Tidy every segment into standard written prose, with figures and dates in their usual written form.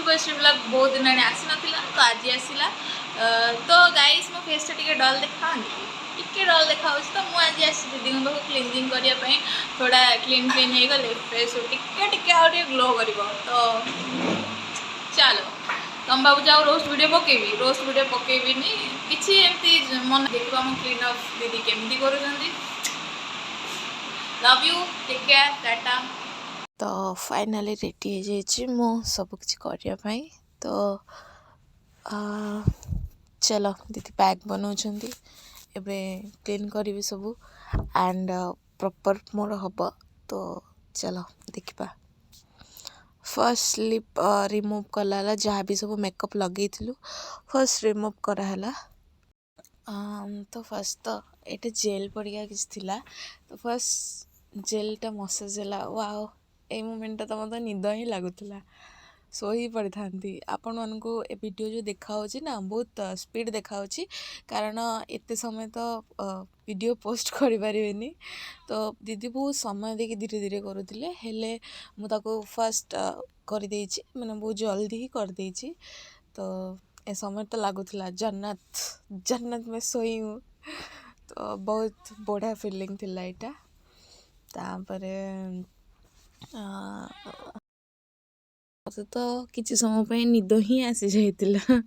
Anniversary blog बहुत दिन आसी नाला तो आज आसला तो गाइस मो फेस टे डल देखा टे डल देखा तो मुझे दीदी पास क्लीनजिंग करने थोड़ा क्लीन क्लीन हो गले फेस टे ग्लो कर तो चलो तुम भावुच आ रोस्ट वीडियो पकेबी रोस्ट वीडियो पकेबिनी किसी एमती मन देख क्लीन अप दीदी केमती कर love you take care tata. तो फाइनाली रेडी हो जाइए मो सब किसी करने तो चलो दीदी बैग बनाऊँच एबे क्लीन करी सब एंड प्रॉपर मोर हम तो चलो देखा फर्स्ट लिप रिमूव कला जहाँ भी सब मेकअप लगे फर्स्ट रिमूव कराला तो फर्स्ट तो ये जेल पड़िया किसी तो फर्स्ट जेलटा मसाज है वाओ ए मोमेंटा तो मतलब निद ही लगुला शोही पड़ी था आपण मानक ए वीडियो जो देखा ना बहुत स्पीड देखा कारण एत समय तो वीडियो पोस्ट करें तो दीदी बहुत समय देखिए धीरे धीरे करुले हेले मुझे फर्स्ट कर मैंने बहुत जल्दी ही कर तो ए समय तो लगुला जन्नत जन्नत में सोई हूँ तो बहुत बढ़िया फीलिंग थिला एटा तापरे मत तो किसी समय निद ही आसी जाइतिला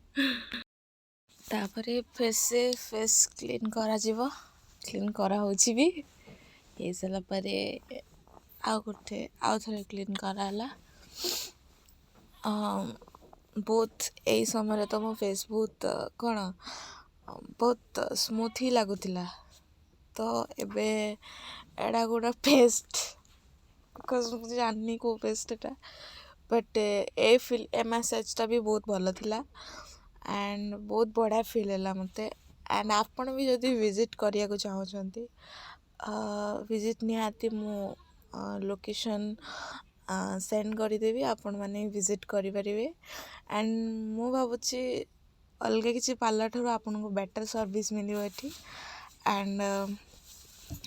तापरे फेस क्लीन करा जीवो क्लीन करा होची भी ये सारा परे आउ गोटे आउ थरे क्लीन कराला बहुत यही समय तो मो फेस बहुत कौन बहुत स्मूथ ही लगुला तो एबे एडा गोटा पेस्ट मुझे जाननी को पेस्टा बट ए मैसेजटा भी बहुत भल थिला एंड बहुत बढ़िया फील है मत एंड आपन भी जदि विजिट करिया को चाहते विजिट निहाती मु लोकेशन सेंड करदेवी आपण मैंने विजिट करें एंड मु भावुची अलग किसी पार्लर ठार आपन को बेटर सर्विस मिल एंड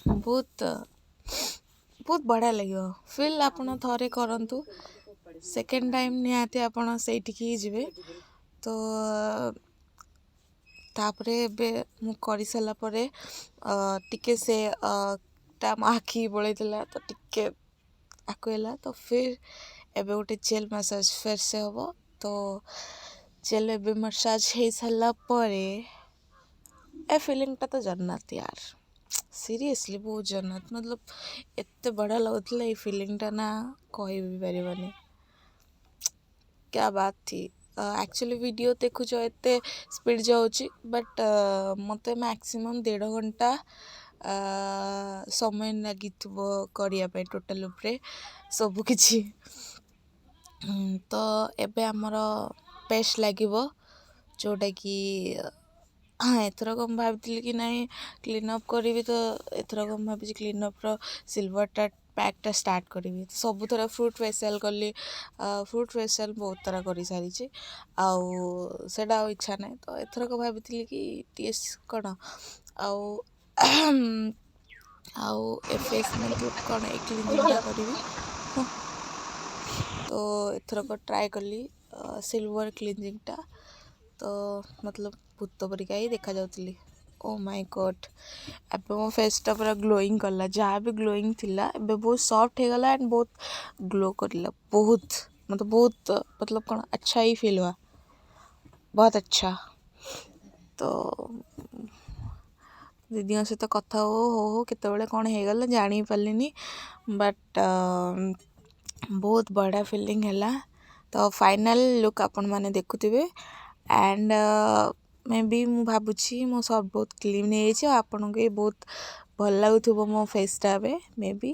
बहुत बहुत बढ़िया लगे फिल आपन थरे करंतु सेकेंड टाइम निहाती आपन सेठिकी जिवे तो तापरे एबे मु करि साला परे टिके से ता आखि बळैतिला तो टिके आकुला तो फिर एबे गोटे जेल मसाज फिर से हम तो जेल एबे मसाज हो सारा परे ए फीलिंगटा तो जन्नत यार सीरियसली बहुत जन्नत मतलब एत बढ़िया लगुला ये फीलिंगटा ना कहि भी पारिबनी क्या बात थी एक्चुअली वीडियो देखुच एत स्पीड जाऊँगी बट मत मैक्सिमम 1.5 घंटा समय लगी करने टोटाल उपरे सब किछि तो एबे आमर पेस्ट लगे जोटा कि हाँ एथरक हम भावी कि ना क्लीन अप करी तो एथरक हम भावी क्लीन अप सिल्वरटा पैकटा स्टार्ट करी तो सब थर फ्रूट फेसियल कली फ्रूट फेसियल बहुत तरह कर सारी आउ सेटा इच्छा ना तो एथरक भावी कि टीएस कौन आउ फेस मतलब कौन एक क्लीनिंगटा करी तो एथरक ट्राए कली सिल्वर क्लीनिंगटा तो मतलब भूत परिका ही देखा जाउतली ओ माय गॉड एबे मो फेसटा पूरा ग्लोइंग कला जहाँ भी ग्लोइंग थिला एबे बहुत सॉफ्ट हो गला एंड बहुत ग्लो करला बहुत मतलब कौन अच्छा ही फील हुआ बहुत अच्छा तो दीदी सहित कथा हो केत कौन हो गला जानी पार्लिनी बट बहुत बढ़िया फीलिंग है तो फाइनल लुक आपण मैंने देखुवे एंड मे बी मु भावुची मो सब बहुत क्लीन हो आपन को बहुत भल लगुव मो फेसटा मे बी